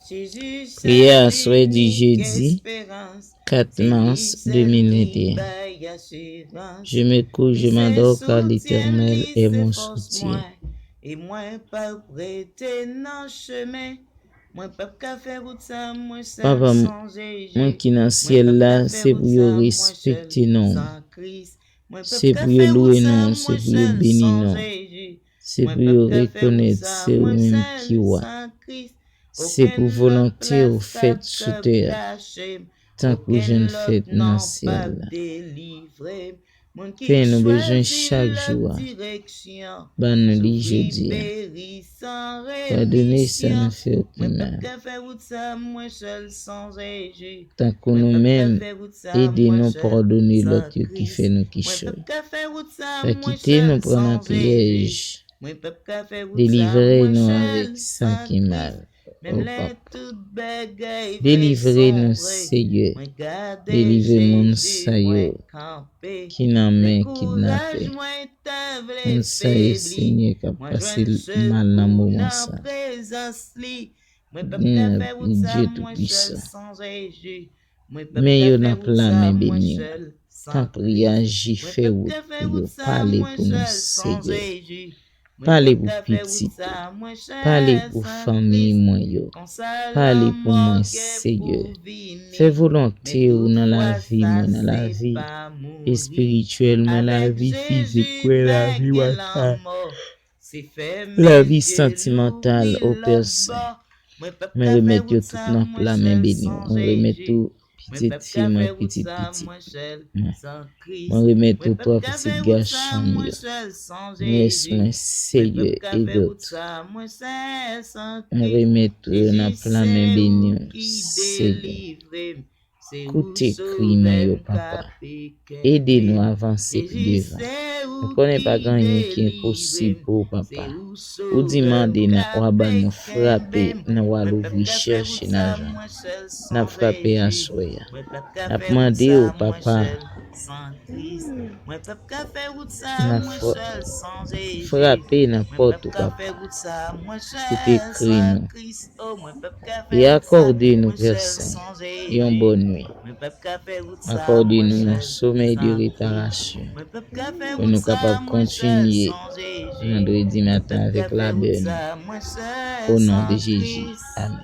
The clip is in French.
Jésus, Prière à salut, souhait du jeudi espérance, 4 mars 2021. bail assurance. Je me couche, je m'endors car l'Éternel est mon soutien. Et moi, pas prêté dans chemin. Moi, pas qu'à faire route ça, moi seul Papa, sans Jésus. moi qui dans le ciel là, c'est pour yo respecter nous. C'est pour yo louer nous, c'est pour yo bénir nous. C'est pour yo reconnaître c'est vous-même qui roi. C'est pour volonté ou fait sous terre. Tant que je ne fais dans le ciel là. Paix nous besoin chaque jour. Ben nous li jeudi. Pardonnez ça nous fait aucun mal. Tant que nous-mêmes aidez-nous pardonner l'autre qui fait nous qui chose. Pas quitter nous prendre un piège. Délivrez-nous avec ça qui est mal. Oh Papa. Délivrez-nous Seigneur. Délivrez-nous Seigneur. Qui n'a main kidnappé. On sait Seigneur qui a passé mal dans le moment ça. Dieu tout-puissant. Mais il n'a pas la main bénie. Tant prière j'y fais ou pour parler pour nous Seigneur. Parlez pour petit, parlez pour famille moi yo, parlez pour moi Seigneur. Fais volonté ou dans la vie, moi dans la vie spirituelle, moi la vie physique, la vie la vie sentimentale au Père Saint. Me remettre tout dans la main bénie. Me remettre tout petite fille, moi petite. Me remettre tout toi petit garçon. Laisse-moi Seigneur et d'autres. Me remettre tout dans la main bénie. Seigneur. Écoutez cri, papa. Aidez-nous à avancer plus devant. Nous ne connaissons pas gagner qui est possible pour papa. Ou demandez nous frapper, nous ouvrir chercher l'argent. Nous frapper à soi. Nous demandé au papa. Frapper n'importe où papa. Écoutez cri nous. Et accordez-nous Père et une bonne nuit. Accordez-nous un sommeil de réparation pour nous capables de continuer vendredi matin avec la bonne. Au nom de Jésus. Amen.